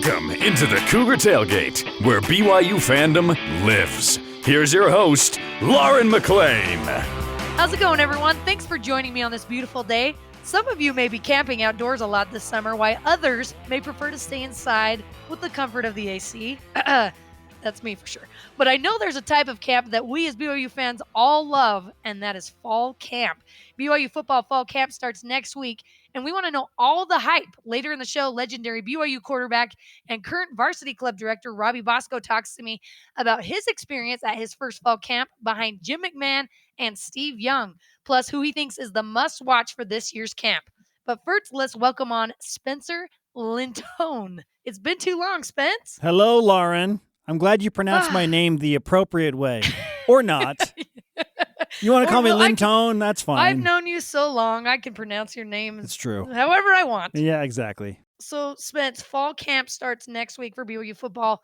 Welcome into the Cougar Tailgate, where BYU fandom lives. Here's your host, Lauren McLean. How's it going, everyone? Thanks for joining me on this beautiful day. Some of you may be camping outdoors a lot this summer, while others may prefer to stay inside with the comfort of the AC. That's me for sure. But I know there's a type of camp that we as BYU fans all love, and that is fall camp. BYU football fall camp starts next week, and we want to know all the hype. Later in the show, legendary BYU quarterback and current varsity club director Robbie Bosco talks to me about his experience at his first fall camp behind Jim McMahon and Steve Young, plus who he thinks is the must-watch for this year's camp. But first, let's welcome on Spencer Linton. It's been too long, Spence. Hello, Lauren. I'm glad you pronounced my name the appropriate way. Or not. You want to call me Linton? That's fine. I've known you so long, I can pronounce your name It's true. however I want. Yeah, exactly. So, Spence, fall camp starts next week for BYU football,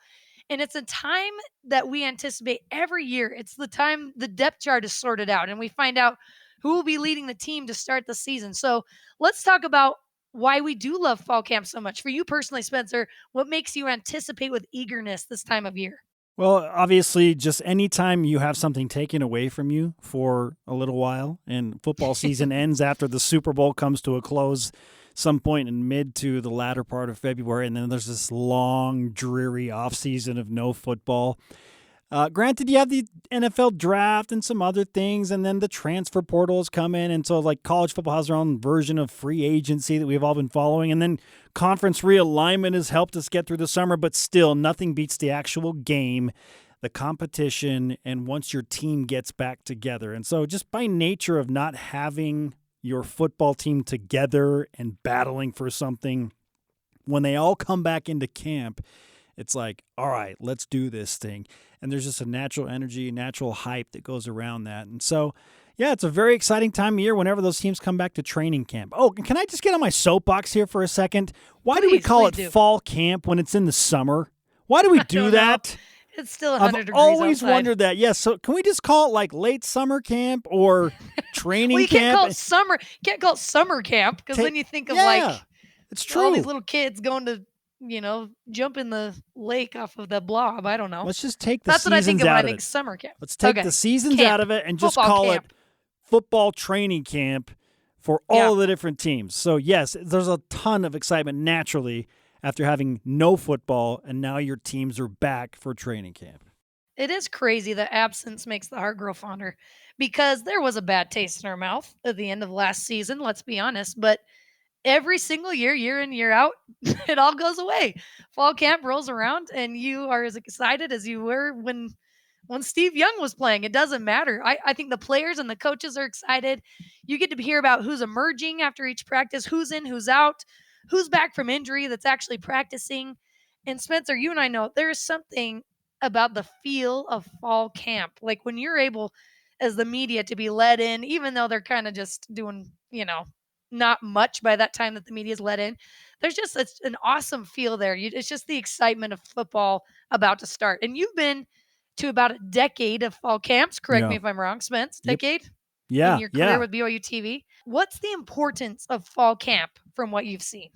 and it's a time that we anticipate every year. It's the time the depth chart is sorted out, and we find out who will be leading the team to start the season. So let's talk about why we do love fall camp so much. For you personally, Spencer, what makes you anticipate with eagerness this time of year? Well, obviously, just anytime you have something taken away from you for a little while, and football season ends after the Super Bowl comes to a close some point in mid to the latter part of February, and then there's this long, dreary offseason of no football. Granted, you have the NFL draft and some other things, and then the transfer portals come in, and so like college football has their own version of free agency that we've all been following, and then conference realignment has helped us get through the summer, but still, nothing beats the actual game, the competition, and once your team gets back together. And so just by nature of not having your football team together and battling for something, when they all come back into camp, it's like, all right, let's do this thing. And there's just a natural energy, natural hype that goes around that. And so, yeah, it's a very exciting time of year whenever those teams come back to training camp. Oh, can I just get on my soapbox here for a second? Why do we call it fall camp when it's in the summer? Why do we do that? It's still 100 degrees I've always outside. wondered that. Yes, so can we just call it like late summer camp or training well, you camp? Can't call it summer camp because then you think of it's true. all these little kids going to jump in the lake off of the blob. I don't know. Let's just take the That's what I think seasons of when out I of think it. summer camp. Let's take the seasons out of it and just call it football training camp for all of the different teams. So, yes, there's a ton of excitement naturally after having no football, and now your teams are back for training camp. It is crazy that absence makes the heart grow fonder because there was a bad taste in our mouth at the end of last season, let's be honest. But every single year, year in, year out, it all goes away. Fall camp rolls around, and you are as excited as you were when Steve Young was playing. It doesn't matter. I think the players and the coaches are excited. You get to hear about who's emerging after each practice, who's in, who's out, who's back from injury that's actually practicing. And Spencer, you and I know there is something about the feel of fall camp. Like when you're able as the media to be let in, even though they're kind of just doing, not much by that time that the media is let in. There's just an awesome feel there. It's just the excitement of football about to start. And you've been to about a decade of fall camps. Correct me if I'm wrong, Spence. Decade? Yeah. In your career with BYUtv. What's the importance of fall camp from what you've seen?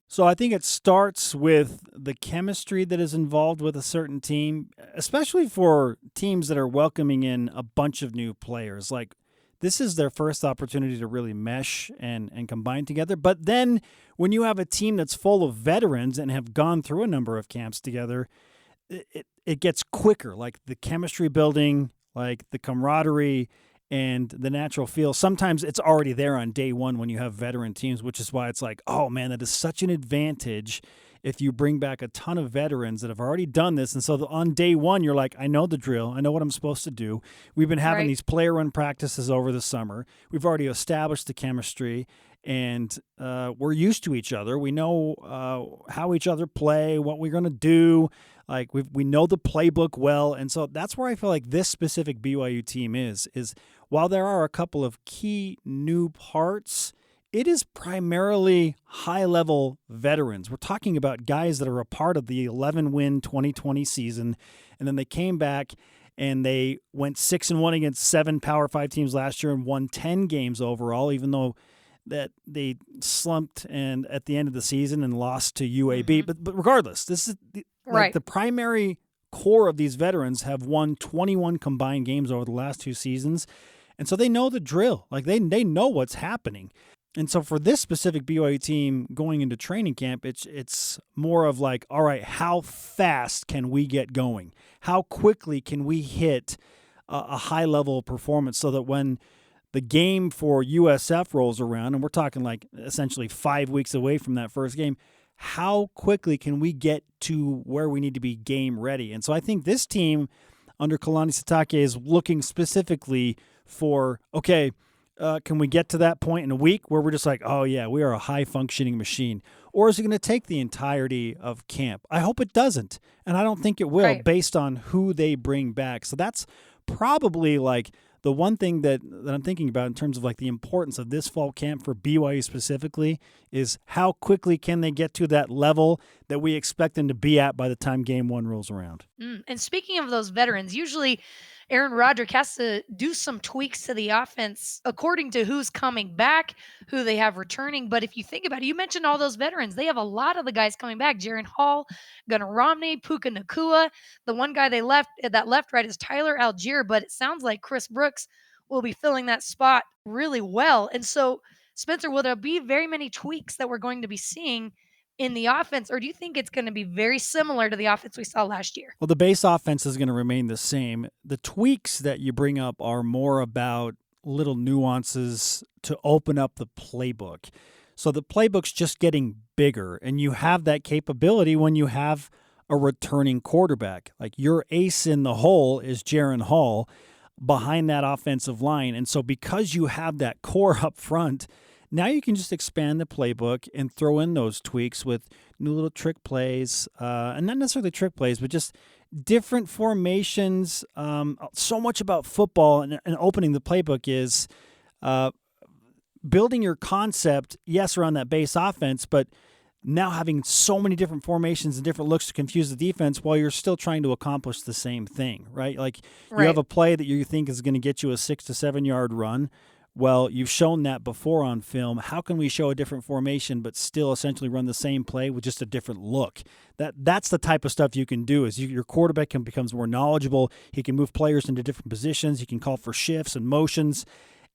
So I think it starts with the chemistry that is involved with a certain team, especially for teams that are welcoming in a bunch of new players. Like, this is their first opportunity to really mesh and combine together. But then when you have a team that's full of veterans and have gone through a number of camps together, it gets quicker. Like the chemistry building, like the camaraderie and the natural feel. Sometimes it's already there on day one when you have veteran teams, which is why it's like, oh, man, that is such an advantage if you bring back a ton of veterans that have already done this. And so on day one, you're like, I know the drill. I know what I'm supposed to do. We've been having these player run practices over the summer. We've already established the chemistry, and we're used to each other. We know how each other play, what we're going to do. Like we know the playbook well. And so that's where I feel like this specific BYU team is while there are a couple of key new parts, it is primarily high-level veterans. We're talking about guys that are a part of the 11-win 2020 season, and then they came back and they went 6-1 against 7 Power 5 teams last year and won 10 games overall, even though that they slumped and at the end of the season and lost to UAB. But regardless, this is the primary core of these veterans have won 21 combined games over the last 2 seasons. And so they know the drill. Like they know what's happening. And so for this specific BYU team going into training camp, it's more of like, all right, how fast can we get going? How quickly can we hit a high level of performance so that when the game for USF rolls around, and we're talking like essentially 5 weeks away from that first game, how quickly can we get to where we need to be game ready? And so I think this team under Kalani Sitake is looking specifically for, okay, can we get to that point in a week where we're just like, oh, yeah, we are a high-functioning machine? Or is it going to take the entirety of camp? I hope it doesn't, and I don't think it will based on who they bring back. So that's probably like the one thing that I'm thinking about in terms of like the importance of this fall camp for BYU specifically is how quickly can they get to that level that we expect them to be at by the time game 1 rolls around. And speaking of those veterans, usually Aaron Roderick has to do some tweaks to the offense according to who's coming back, who they have returning. But if you think about it, you mentioned all those veterans. They have a lot of the guys coming back. Jaren Hall, Gunnar Romney, Puka Nakua. The one guy they left right is Tyler Algier, but it sounds like Chris Brooks will be filling that spot really well. And so, Spencer, will there be very many tweaks that we're going to be seeing in the offense, or do you think it's going to be very similar to the offense we saw last year? Well, the base offense is going to remain the same. The tweaks that you bring up are more about little nuances to open up the playbook. So the playbook's just getting bigger, and you have that capability when you have a returning quarterback. Like your ace in the hole is Jaren Hall behind that offensive line. And so because you have that core up front, now you can just expand the playbook and throw in those tweaks with new little trick plays, and not necessarily trick plays, but just different formations. So much about football and opening the playbook is building your concept, yes, around that base offense, but now having so many different formations and different looks to confuse the defense while you're still trying to accomplish the same thing, right? Like you have a play that you think is going to get you a 6 to 7 yard run. Well, you've shown that before on film. How can we show a different formation but still essentially run the same play with just a different look? That's the type of stuff you can do. Is your quarterback becomes more knowledgeable. He can move players into different positions. He can call for shifts and motions.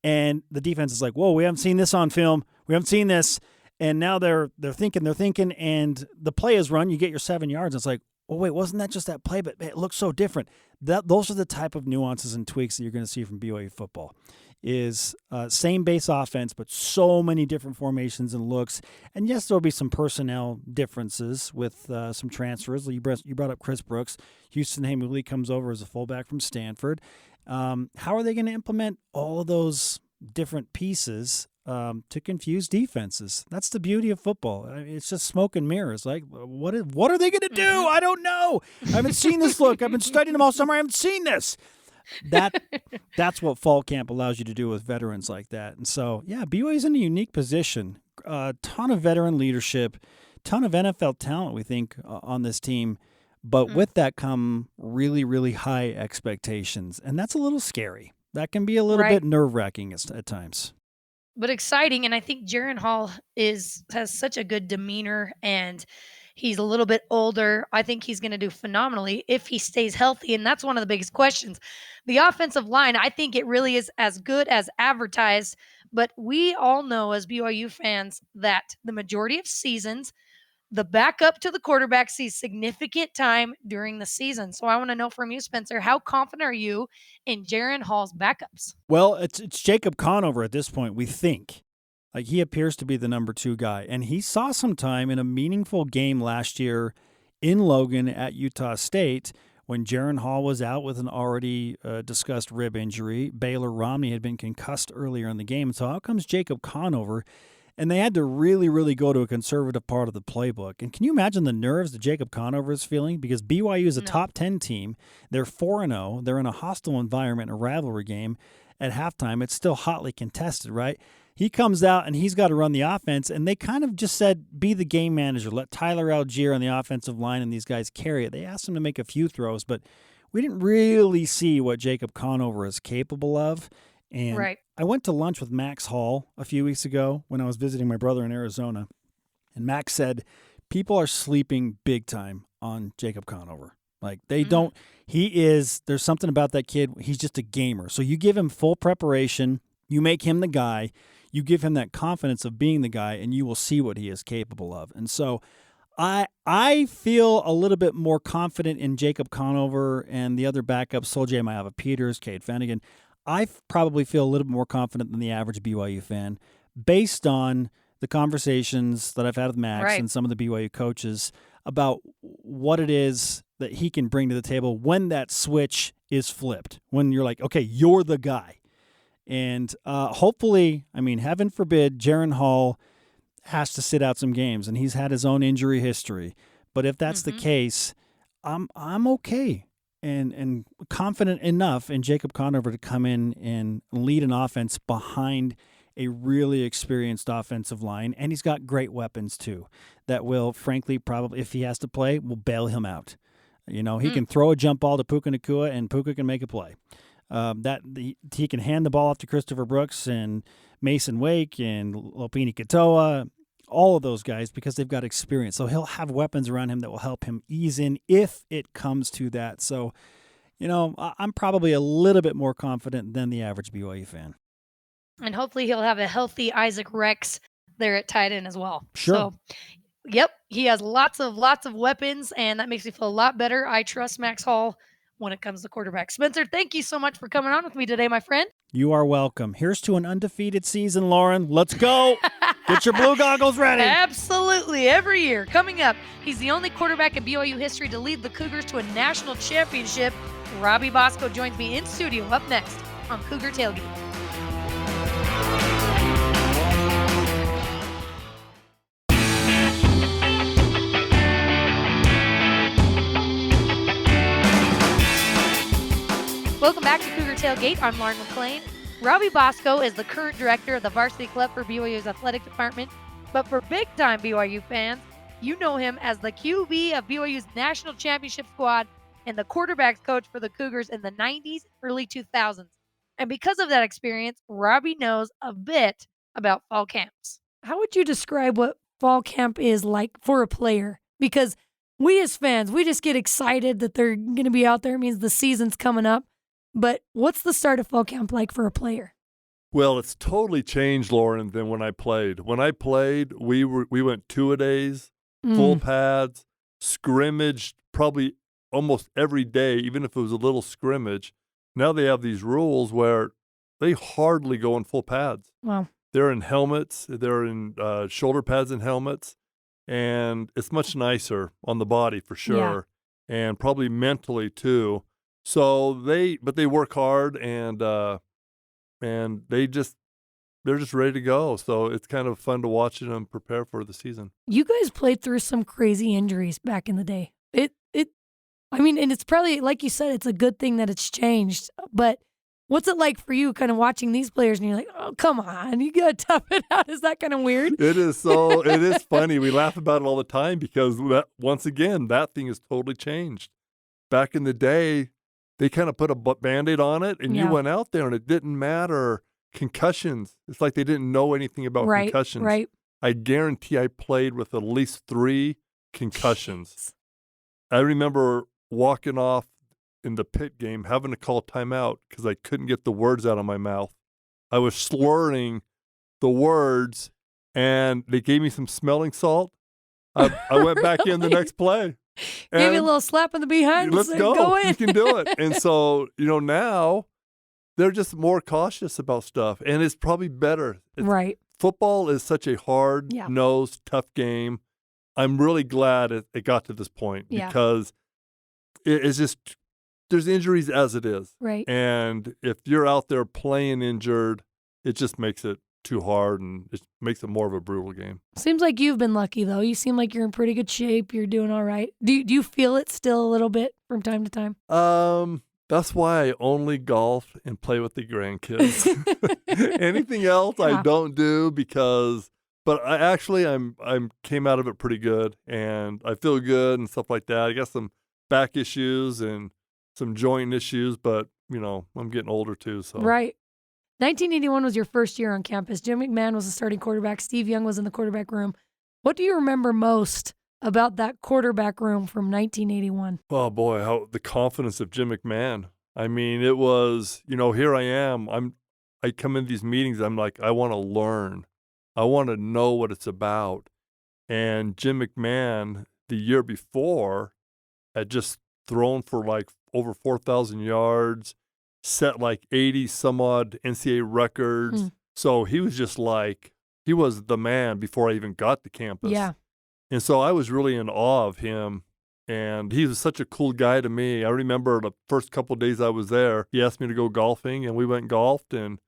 And the defense is like, whoa, we haven't seen this on film. We haven't seen this. And now they're thinking, and the play is run. You get your 7 yards. And it's like, oh, wait, wasn't that just that play? But it looks so different. Those are the type of nuances and tweaks that you're going to see from BYU football. Is same base offense, but so many different formations and looks. And yes, there'll be some personnel differences with some transfers. You brought up Chris Brooks. Houston Hamuli comes over as a fullback from Stanford. How are they going to implement all of those different pieces to confuse defenses? That's the beauty of football. It's just smoke and mirrors. Like, what are they going to do? I don't know. I haven't seen this look. I've been studying them all summer. I haven't seen this. That's what fall camp allows you to do with veterans like that. And so, yeah, BYU's in a unique position. A ton of veteran leadership, ton of NFL talent, we think, on this team. But with that come really, really high expectations. And that's a little scary. That can be a little bit nerve-wracking at times. But exciting, and I think Jaren Hall has such a good demeanor, and he's a little bit older. I think he's going to do phenomenally if he stays healthy, and that's one of the biggest questions. The offensive line, I think it really is as good as advertised, but we all know as BYU fans that the majority of seasons, the backup to the quarterback sees significant time during the season. So I want to know from you, Spencer, how confident are you in Jaren Hall's backups? Well, it's Jacob Conover at this point, we think. Like, he appears to be the number 2 guy. And he saw some time in a meaningful game last year in Logan at Utah State when Jaren Hall was out with an already discussed rib injury. Baylor Romney had been concussed earlier in the game. So out comes Jacob Conover. And they had to really, really go to a conservative part of the playbook. And can you imagine the nerves that Jacob Conover is feeling? Because BYU is a top 10 team. They're 4-0. They're in a hostile environment, a rivalry game. At halftime, it's still hotly contested, right? He comes out and he's got to run the offense. And they kind of just said, be the game manager. Let Tyler Algier on the offensive line and these guys carry it. They asked him to make a few throws, but we didn't really see what Jacob Conover is capable of. And I went to lunch with Max Hall a few weeks ago when I was visiting my brother in Arizona, and Max said people are sleeping big time on Jacob Conover. Like they don't, there's something about that kid. He's just a gamer. So you give him full preparation, you make him the guy, you give him that confidence of being the guy, and you will see what he is capable of. And so I feel a little bit more confident in Jacob Conover and the other backups, Soljay Maiava-Peters, Cade Fennegan. I probably feel a little bit more confident than the average BYU fan based on the conversations that I've had with Max and some of the BYU coaches about what it is that he can bring to the table when that switch is flipped, when you're like, okay, you're the guy. And hopefully, I mean, heaven forbid, Jaren Hall has to sit out some games, and he's had his own injury history. But if that's the case, I'm okay and confident enough in Jacob Conover to come in and lead an offense behind a really experienced offensive line, and he's got great weapons too that will, frankly, probably, if he has to play, will bail him out. You know, he can throw a jump ball to Puka Nacua, and Puka can make a play. He can hand the ball off to Christopher Brooks and Mason Wake and Lopini Katoa, all of those guys, because they've got experience. So he'll have weapons around him that will help him ease in if it comes to that. So, you know, I'm probably a little bit more confident than the average BYU fan. And hopefully he'll have a healthy Isaac Rex there at tight end as well. Sure. So, yep, he has lots of weapons, and that makes me feel a lot better. I trust Max Hall when it comes to quarterback. Spencer, thank you so much for coming on with me today, my friend. You are welcome. Here's to an undefeated season, Lauren. Let's go. Get your blue goggles ready. Absolutely. Every year. Coming up, he's the only quarterback in BYU history to lead the Cougars to a national championship. Robbie Bosco joins me in studio up next on Cougar Tailgate. Welcome back to Cougar Tailgate. I'm Lauren McLean. Robbie Bosco is the current director of the varsity club for BYU's athletic department. But for big-time BYU fans, you know him as the QB of BYU's national championship squad and the quarterbacks coach for the Cougars in the 90s, early 2000s. And because of that experience, Robbie knows a bit about fall camps. How would you describe what fall camp is like for a player? Because we as fans, we just get excited that they're going to be out there. It means the season's coming up. But what's the start of fall camp like for a player? Well, it's totally changed, Lauren, than when I played. When I played, we went two-a-days, full pads, scrimmaged probably almost every day, even if it was a little scrimmage. Now they have these rules where they hardly go in full pads. Wow. They're in helmets. They're in shoulder pads and helmets. And it's much nicer on the body for sure, and probably mentally too. So they work hard and they're just ready to go. So it's kind of fun to watch them prepare for the season. You guys played through some crazy injuries back in the day. I mean, and it's probably, like you said, it's a good thing that it's changed. But what's it like for you kind of watching these players and you're like, oh, come on, you got to tough it out. Is that kind of weird? It is funny. We laugh about it all the time because once again, that thing has totally changed. Back in the day, they kind of put a Band-Aid on it, and you went out there, and it didn't matter. Concussions. It's like they didn't know anything about concussions. Right. I guarantee I played with at least 3 concussions. I remember walking off in the pit game, having to call timeout because I couldn't get the words out of my mouth. I was slurring the words, and they gave me some smelling salt. I went back in the next play. Give you a little slap in the behind. Let's go. In. You can do it. And so, now they're just more cautious about stuff, and it's probably better. Right. Football is such a hard-nosed, tough game. I'm really glad it got to this point because it's just there's injuries as it is. Right. And if you're out there playing injured, it just makes it too hard, and it makes it more of a brutal game. Seems like you've been lucky, though. You seem like you're in pretty good shape. You're doing all right. Do you feel it still a little bit from time to time? That's why I only golf and play with the grandkids. Anything else I don't do but I'm came out of it pretty good, and I feel good and stuff like that. I got some back issues and some joint issues, but I'm getting older too. So right. 1981 was your first year on campus. Jim McMahon was the starting quarterback. Steve Young was in the quarterback room. What do you remember most about that quarterback room from 1981? Oh boy, how the confidence of Jim McMahon. I mean, it was, here I am. I come in these meetings, I'm like, I want to learn. I want to know what it's about. And Jim McMahon, the year before, had just thrown for like over 4,000 yards, set like 80 some odd NCAA records. So he was just like, he was the man before I even got to campus. Yeah. And so I was really in awe of him. And he was such a cool guy to me. I remember the first couple of days I was there, he asked me to go golfing, and we went and golfed. And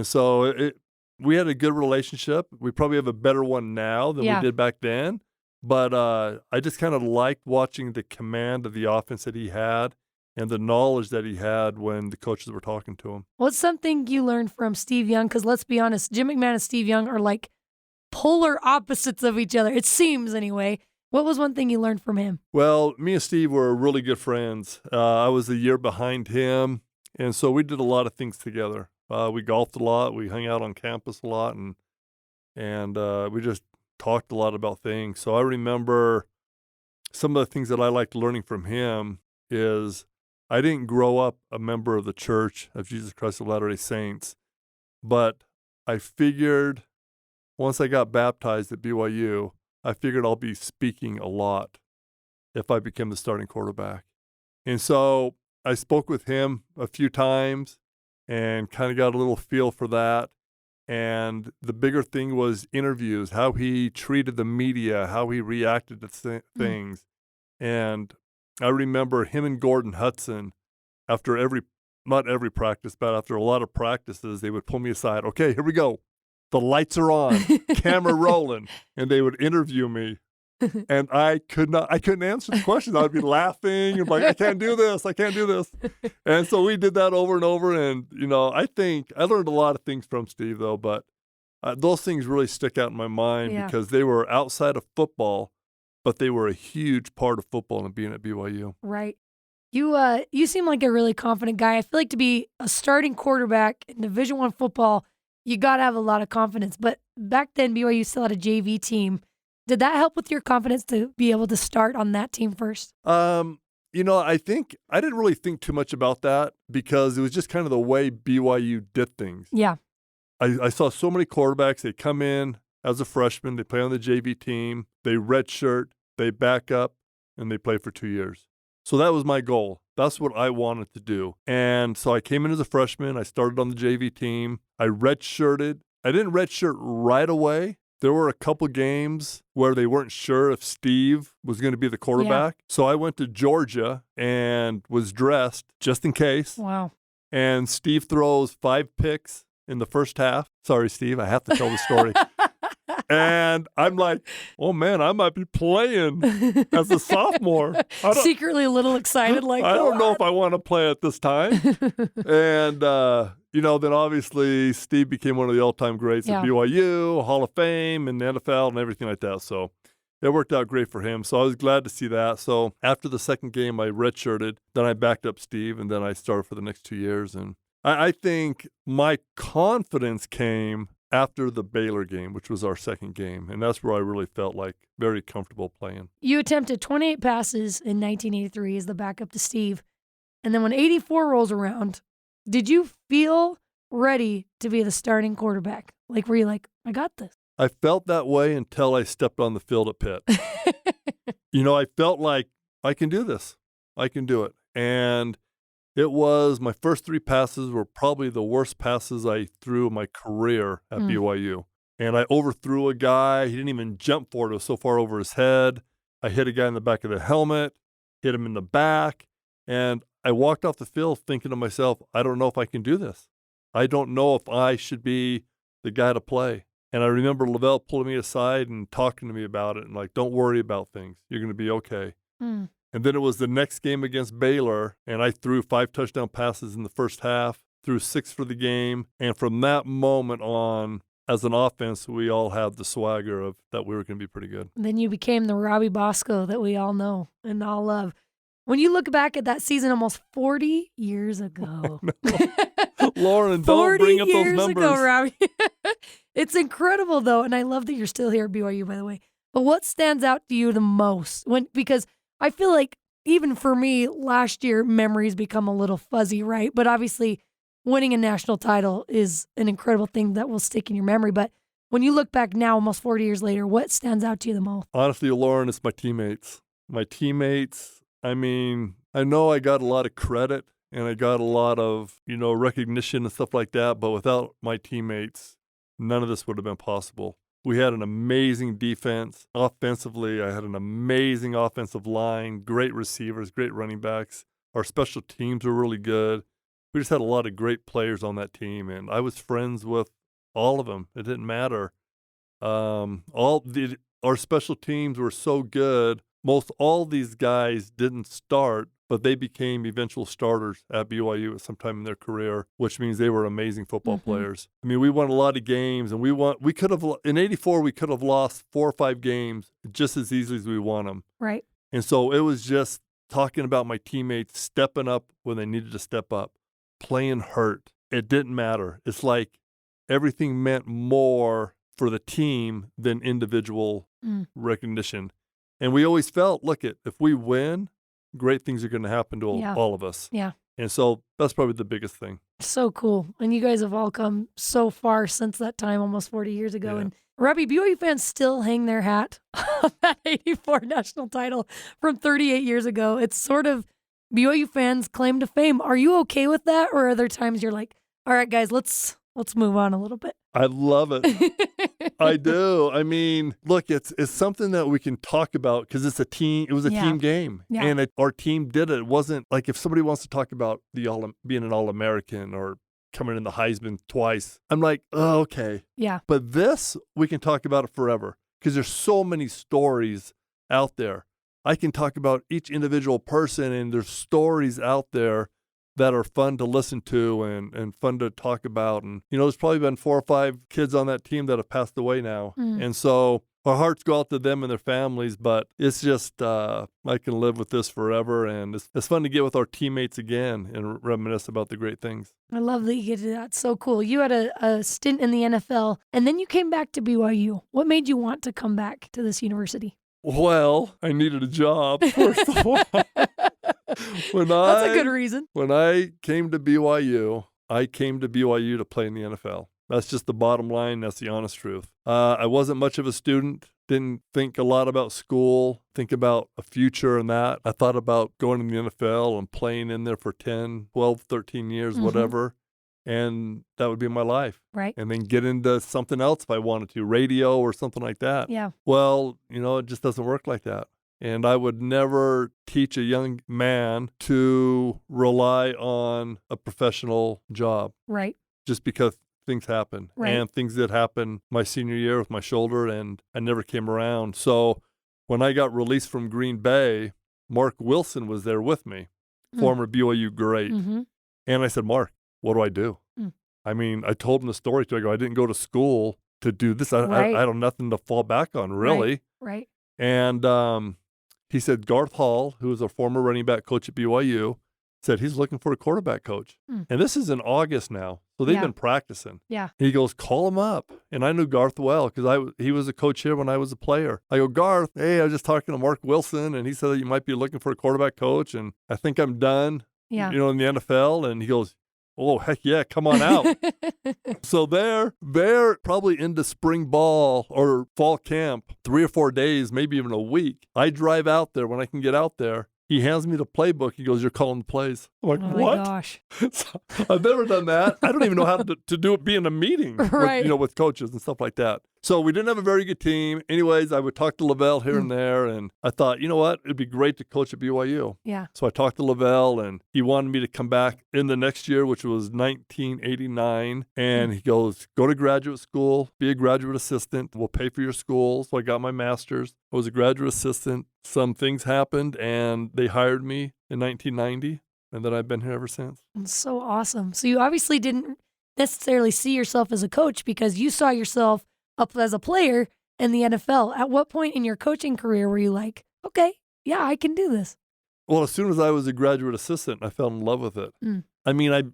so we had a good relationship. We probably have a better one now than we did back then. But I just kind of liked watching the command of the offense that he had and the knowledge that he had when the coaches were talking to him. What's something you learned from Steve Young? Because let's be honest, Jim McMahon and Steve Young are like polar opposites of each other. It seems anyway. What was one thing you learned from him? Well, me and Steve were really good friends. I was a year behind him, and so we did a lot of things together. We golfed a lot. We hung out on campus a lot, and we just talked a lot about things. So I remember some of the things that I liked learning from him is I didn't grow up a member of the Church of Jesus Christ of Latter-day Saints, but I figured once I got baptized at BYU, I figured I'll be speaking a lot if I became the starting quarterback. And so I spoke with him a few times and kind of got a little feel for that. And the bigger thing was interviews, how he treated the media, how he reacted to things. And I remember him and Gordon Hudson, after not every practice, but after a lot of practices, they would pull me aside. Okay, here we go. The lights are on, camera rolling, and they would interview me. And I couldn't answer the questions. I'd be laughing and like, I can't do this. And so we did that over and over. And, I think I learned a lot of things from Steve, though, but those things really stick out in my mind because they were outside of football, but they were a huge part of football and being at BYU. Right. You seem like a really confident guy. I feel like to be a starting quarterback in Division I football, you got to have a lot of confidence. But back then, BYU still had a JV team. Did that help with your confidence to be able to start on that team first? I think I didn't really think too much about that because it was just kind of the way BYU did things. Yeah. I saw so many quarterbacks. They come in as a freshman. They play on the JV team. They redshirt. They back up, and they play for 2 years. So that was my goal. That's what I wanted to do. And so I came in as a freshman. I started on the JV team. I redshirted. I didn't redshirt right away. There were a couple games where they weren't sure if Steve was going to be the quarterback. Yeah. So I went to Georgia and was dressed just in case. Wow. And Steve throws 5 picks in the first half. Sorry, Steve, I have to tell the story. And I'm like, oh, man, I might be playing as a sophomore. Secretly a little excited. Like, I don't know if I want to play at this time. And, then obviously Steve became one of the all-time greats at BYU, Hall of Fame, and the NFL and everything like that. So it worked out great for him. So I was glad to see that. So after the second game, I redshirted. Then I backed up Steve, and then I started for the next 2 years. And I think my confidence came after the Baylor game, which was our second game. And that's where I really felt like very comfortable playing. You attempted 28 passes in 1983 as the backup to Steve. And then when 84 rolls around, did you feel ready to be the starting quarterback? Like, were you like, I got this? I felt that way until I stepped on the field at Pitt. I felt like I can do this. I can do it. And it was my first 3 passes were probably the worst passes I threw in my career at BYU. And I overthrew a guy. He didn't even jump for it. It was so far over his head. I hit a guy in the back of the helmet, hit him in the back. And I walked off the field thinking to myself, I don't know if I can do this. I don't know if I should be the guy to play. And I remember Lavelle pulling me aside and talking to me about it and like, don't worry about things. You're going to be okay. And then it was the next game against Baylor, and I threw 5 touchdown passes in the first half, threw 6 for the game. And from that moment on, as an offense, we all had the swagger of that we were going to be pretty good. And then you became the Robbie Bosco that we all know and all love. When you look back at that season almost 40 years ago. Lauren, don't 40 bring up those years numbers. ago, Robbie. It's incredible, though, and I love that you're still here at BYU, by the way. But what stands out to you the most? Because I feel like even for me, last year, memories become a little fuzzy, right? But obviously, winning a national title is an incredible thing that will stick in your memory. But when you look back now, almost 40 years later, what stands out to you the most? Honestly, Lauren, it's my teammates. My teammates, I mean, I know I got a lot of credit and I got a lot of, recognition and stuff like that, but without my teammates, none of this would have been possible. We had an amazing defense. Offensively, I had an amazing offensive line, great receivers, great running backs. Our special teams were really good. We just had a lot of great players on that team, and I was friends with all of them. It didn't matter. Our special teams were so good. Most all these guys didn't start, but they became eventual starters at BYU at some time in their career, which means they were amazing football players. I mean, we won a lot of games, and we could have in '84 we could have lost 4 or 5 games just as easily as we won them. Right. And so it was just talking about my teammates stepping up when they needed to step up, playing hurt. It didn't matter. It's like everything meant more for the team than individual recognition. And we always felt, if we win, great things are going to happen to all of us. Yeah. And so that's probably the biggest thing. So cool. And you guys have all come so far since that time, almost 40 years ago. Yeah. And Robbie, BYU fans still hang their hat on that 84 national title from 38 years ago. It's sort of BYU fans' claim to fame. Are you okay with that? Or are there times you're like, all right, guys, let's move on a little bit? I love it. I do. I mean, look, it's something that we can talk about because it's a team. It was a team game, and our team did it. It wasn't like if somebody wants to talk about being an All-American or coming in the Heisman twice. I'm like, oh, okay. Yeah. But this, we can talk about it forever because there's so many stories out there. I can talk about each individual person, and there's stories out there that are fun to listen to and fun to talk about. And, there's probably been 4 or 5 kids on that team that have passed away now. And so our hearts go out to them and their families, but it's just, I can live with this forever. And it's fun to get with our teammates again and reminisce about the great things. I love that you get to do that. So cool. You had a stint in the NFL, and then you came back to BYU. What made you want to come back to this university? Well, I needed a job, first of all. That's a good reason. When I came to BYU, I came to BYU to play in the NFL. That's just the bottom line. That's the honest truth. I wasn't much of a student, didn't think a lot about school, think about a future and that. I thought about going in the NFL and playing in there for 10, 12, 13 years, whatever, and that would be my life. Right. And then get into something else if I wanted to, radio or something like that. Yeah. Well, it just doesn't work like that. And I would never teach a young man to rely on a professional job. Right. Just because things happen. Right. And things did happen my senior year with my shoulder, and I never came around. So when I got released from Green Bay, Mark Wilson was there with me, former BYU great. And I said, Mark, what do I do? I mean, I told him the story too. I go, I didn't go to school to do this. I have nothing to fall back on, really. Right. And he said Garth Hall, who was a former running back coach at BYU, said he's looking for a quarterback coach. And this is in August now, so they've been practicing. Yeah. He goes, call him up. And I knew Garth well because he was a coach here when I was a player. I go, Garth, hey, I was just talking to Mark Wilson, and he said that you might be looking for a quarterback coach, and I think I'm done, in the NFL. And he goes, oh, heck yeah, come on out. So they're probably into spring ball or fall camp, 3 or 4 days, maybe even a week. I drive out there when I can get out there. He hands me the playbook. He goes, you're calling the plays. I'm like, what? My gosh. So, I've never done that. I don't even know how to do it, be in a meeting with coaches and stuff like that. So we didn't have a very good team. Anyways, I would talk to Lavelle here and there, and I thought, you know what? It'd be great to coach at BYU. Yeah. So I talked to Lavelle, and he wanted me to come back in the next year, which was 1989. And he goes, go to graduate school, be a graduate assistant. We'll pay for your school. So I got my master's. I was a graduate assistant. Some things happened, and they hired me in 1990, and then I've been here ever since. That's so awesome. So you obviously didn't necessarily see yourself as a coach because you saw yourself up as a player in the NFL. At what point in your coaching career were you like, okay, yeah, I can do this? Well, as soon as I was a graduate assistant, I fell in love with it. I mean,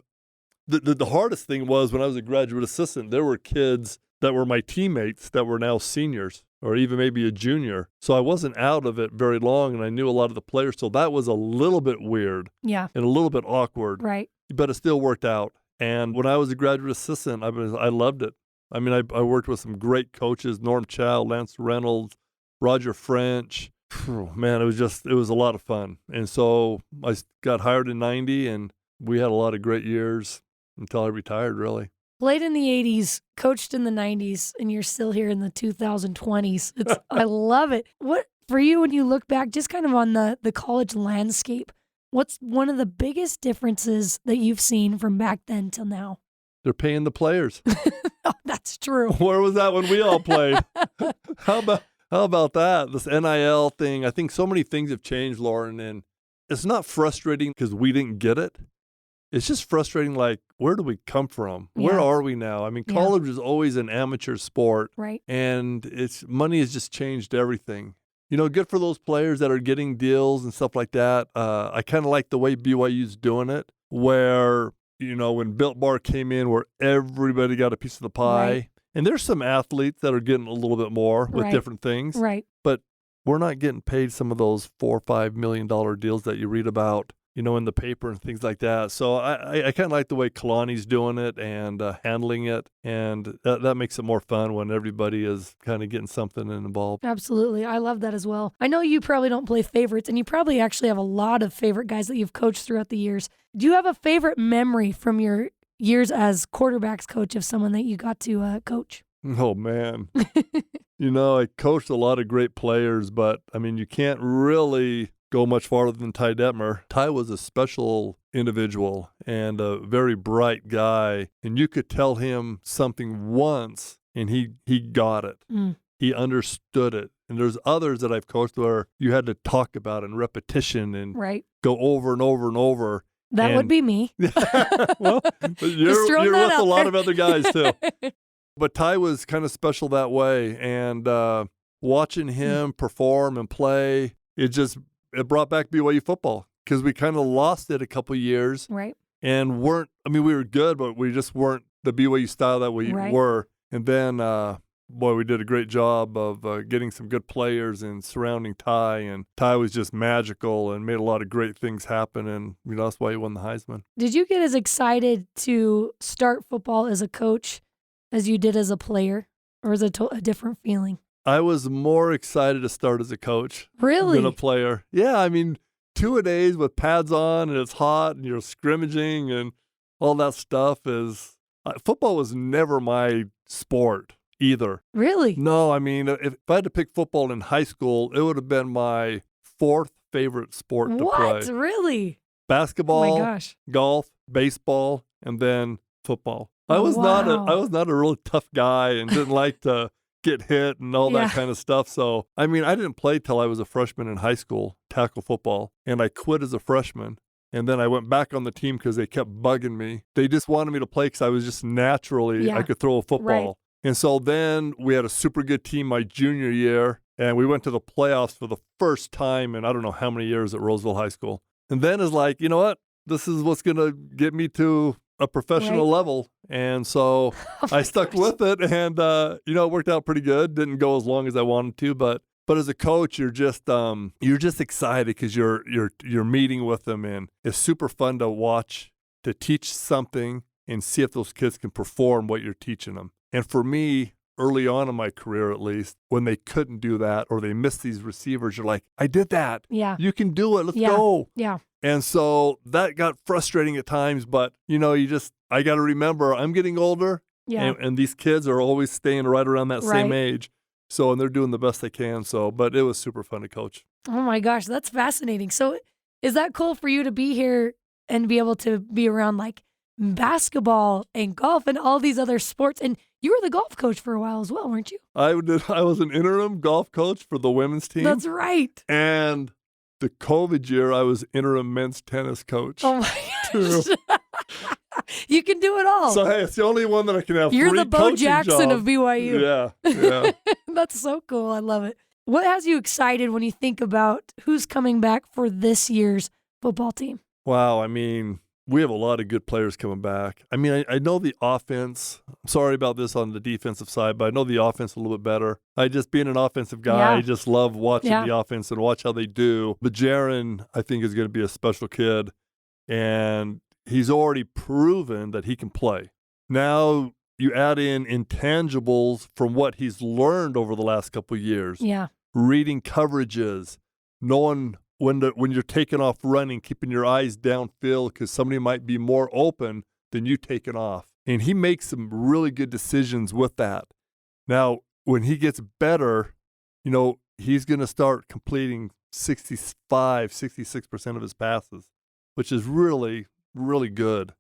The hardest thing was when I was a graduate assistant, there were kids that were my teammates that were now seniors or even maybe a junior. So I wasn't out of it very long, and I knew a lot of the players. So that was a little bit weird Yeah. and a little bit awkward, Right. but it still worked out. And when I was a graduate assistant, I loved it. I mean, I worked with some great coaches, Norm Chow, Lance Reynolds, Roger French. Man, it was a lot of fun. And so I got hired in 90, and we had a lot of great years until I retired, really. Played in the 80s, coached in the 90s, and you're still here in the 2020s. I love it. What, for you, when you look back, just kind of on the college landscape, what's one of the biggest differences that you've seen from back then till now? They're paying the players. Oh, that's true. Where was that when we all played? How about that? This NIL thing. I think so many things have changed, Lauren, and it's not frustrating because we didn't get it. It's just frustrating, like, where do we come from? Yeah. Where are we now? I mean, Yeah. college is always an amateur sport, Right. and money has just changed everything. Good for those players that are getting deals and stuff like that. I kind of like the way BYU's doing it, where, when Built Bar came in, where everybody got a piece of the pie. Right. And there's some athletes that are getting a little bit more with Right. different things. Right. But we're not getting paid some of those $4 or $5 million deals that you read about, in the paper and things like that. So I kind of like the way Kalani's doing it and handling it. And that makes it more fun when everybody is kind of getting something involved. Absolutely. I love that as well. I know you probably don't play favorites, and you probably actually have a lot of favorite guys that you've coached throughout the years. Do you have a favorite memory from your years as quarterbacks coach of someone that you got to coach? Oh, man. I coached a lot of great players, but, I mean, you can't really go much farther than Ty Detmer. Ty was a special individual and a very bright guy, and you could tell him something once, and he got it. Mm. He understood it. And there's others that I've coached where you had to talk about it in repetition and Right. go over and over and over. That would be me. Well, you're throwing that with out a lot there. of other guys, too. But Ty was kind of special that way, and watching him perform and play, it brought back BYU football because we kind of lost it a couple years Right. and we were good, but we just weren't the BYU style that we Right. were. And then, we did a great job of getting some good players and surrounding Ty, and Ty was just magical and made a lot of great things happen, and that's why he won the Heisman. Did you get as excited to start football as a coach as you did as a player, or is it a different feeling? I was more excited to start as a coach Really? than a player. Yeah, I mean, 2-a-days with pads on and it's hot and you're scrimmaging and all that stuff football was never my sport either. Really? No, I mean, if I had to pick football in high school, it would have been my 4th favorite sport to What? play. Really? Basketball, Oh my gosh. golf, baseball, and then football. Oh, I was wow. not a really tough guy and didn't like to get hit and all Yeah. that kind of stuff. So, I mean, I didn't play till I was a freshman in high school, tackle football, and I quit as a freshman. And then I went back on the team because they kept bugging me. They just wanted me to play because I was just naturally, I could throw a football. Right. And so then we had a super good team my junior year, and we went to the playoffs for the first time in I don't know how many years at Roseville High School. And then it's like, you know what? This is what's going to get me to a professional level. And so I stuck with it, and, it worked out pretty good. Didn't go as long as I wanted to, but as a coach, you're just excited because you're meeting with them, and it's super fun to watch, to teach something and see if those kids can perform what you're teaching them. And for me, early on in my career at least, when they couldn't do that or they missed these receivers, you're like, I did that. Yeah. You can do it. Let's Yeah. go. Yeah. And so that got frustrating at times, but I got to remember I'm getting older, Yeah. and these kids are always staying right around that same Right. age. So, and they're doing the best they can. So, but it was super fun to coach. Oh my gosh, that's fascinating. So is that cool for you to be here and be able to be around like basketball and golf and all these other sports? And you were the golf coach for a while as well, weren't you? I was an interim golf coach for the women's team. That's right. And the COVID year, I was interim men's tennis coach. Oh my gosh. You can do it all. So, hey, it's the only one that I can have You're 3 the Bo coaching Jackson jobs. of BYU. Yeah. That's so cool. I love it. What has you excited when you think about who's coming back for this year's football team? Wow. I mean, we have a lot of good players coming back. I mean, I know the offense. I'm sorry about this on the defensive side, but I know the offense a little bit better. I just, being an offensive guy, I just love watching the offense and watch how they do. But Jaren, I think, is going to be a special kid, and he's already proven that he can play. Now you add in intangibles from what he's learned over the last couple of years. Yeah. Reading coverages, knowing when you're taking off running, keeping your eyes downfield because somebody might be more open than you taking off. And he makes some really good decisions with that. Now, when he gets better, he's going to start completing 66% of his passes, which is really, really good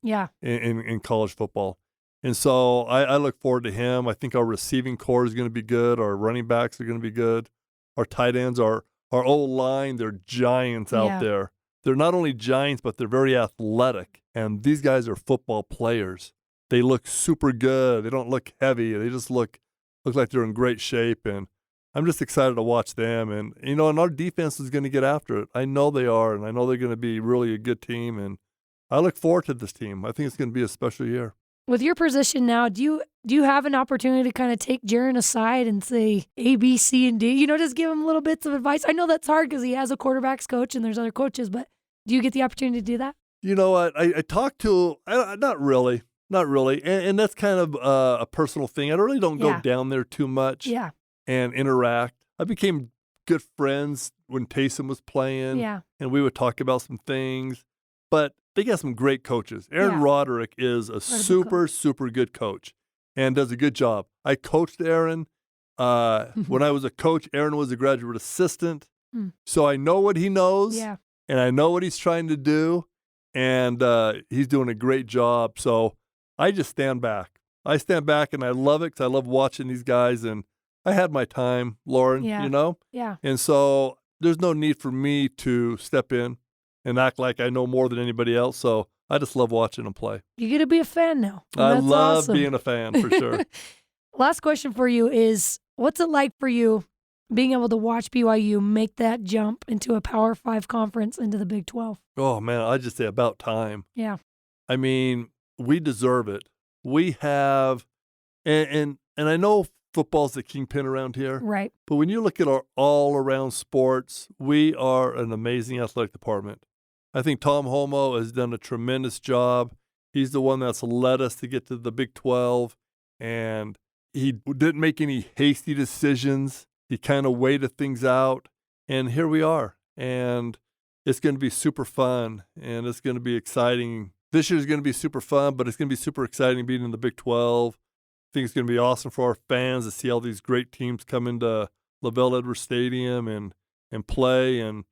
in college football. And so I look forward to him. I think our receiving core is going to be good. Our running backs are going to be good. Our tight ends are our old line, they're giants out there. They're not only giants, but they're very athletic. And these guys are football players. They look super good. They don't look heavy. They just look like they're in great shape. And I'm just excited to watch them. And, and our defense is going to get after it. I know they are, and I know they're going to be really a good team. And I look forward to this team. I think it's going to be a special year. With your position now, do you have an opportunity to kind of take Jaren aside and say A, B, C, and D? Just give him little bits of advice. I know that's hard because he has a quarterbacks coach and there's other coaches, but do you get the opportunity to do that? You know what? I talked to not really, and that's kind of a personal thing. I really don't go down there too much and interact. I became good friends when Taysom was playing, and we would talk about some things, but they got some great coaches. Aaron Roderick is a super good coach and does a good job. I coached Aaron. When I was a coach, Aaron was a graduate assistant. So I know what he knows, and I know what he's trying to do, and he's doing a great job. So I just stand back. I stand back, and I love it because I love watching these guys, and I had my time, Lauren, And so there's no need for me to step in and act like I know more than anybody else. So I just love watching them play. You get to be a fan now. I love awesome. being a fan, for sure. Last question for you is, what's it like for you being able to watch BYU make that jump into a Power 5 conference into the Big 12? Oh, man, I just say about time. Yeah. I mean, we deserve it. We have, and I know football's the kingpin around here. Right. But when you look at our all-around sports, we are an amazing athletic department. I think Tom Homo has done a tremendous job. He's the one that's led us to get to the Big 12, and he didn't make any hasty decisions. He kind of waited things out, and here we are. And it's going to be super fun, and it's going to be exciting. This year's going to be super fun, but it's going to be super exciting being in the Big 12. I think it's going to be awesome for our fans to see all these great teams come into LaVell Edwards Stadium and play, and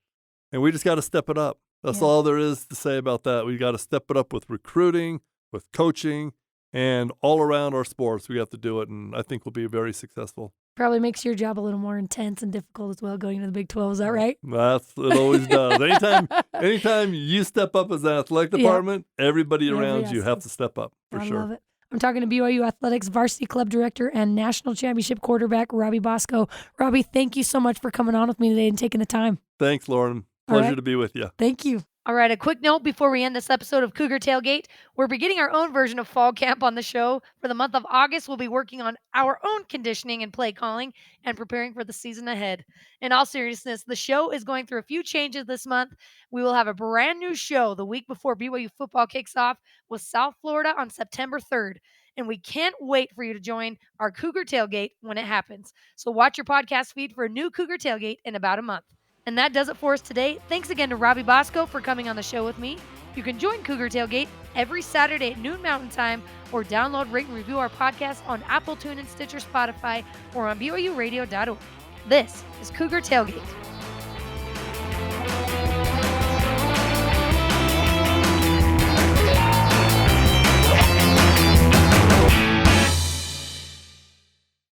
we just got to step it up. That's all there is to say about that. We got to step it up with recruiting, with coaching, and all around our sports. We have to do it, and I think we'll be very successful. Probably makes your job a little more intense and difficult as well going to the Big 12. Is that right? It always does. Anytime you step up as an athletic department, everybody around you have to step up, for sure. I love it. I'm talking to BYU Athletics Varsity Club Director and National Championship Quarterback Robbie Bosco. Robbie, thank you so much for coming on with me today and taking the time. Thanks, Lauren. Pleasure to be with you. Thank you. All right, a quick note before we end this episode of Cougar Tailgate. We're beginning our own version of fall camp on the show. For the month of August, we'll be working on our own conditioning and play calling and preparing for the season ahead. In all seriousness, the show is going through a few changes this month. We will have a brand new show the week before BYU football kicks off with South Florida on September 3rd. And we can't wait for you to join our Cougar Tailgate when it happens. So watch your podcast feed for a new Cougar Tailgate in about a month. And that does it for us today. Thanks again to Robbie Bosco for coming on the show with me. You can join Cougar Tailgate every Saturday at noon Mountain Time, or download, rate, and review our podcast on Apple, TuneIn, Stitcher, Spotify, or on BYURadio.org. This is Cougar Tailgate.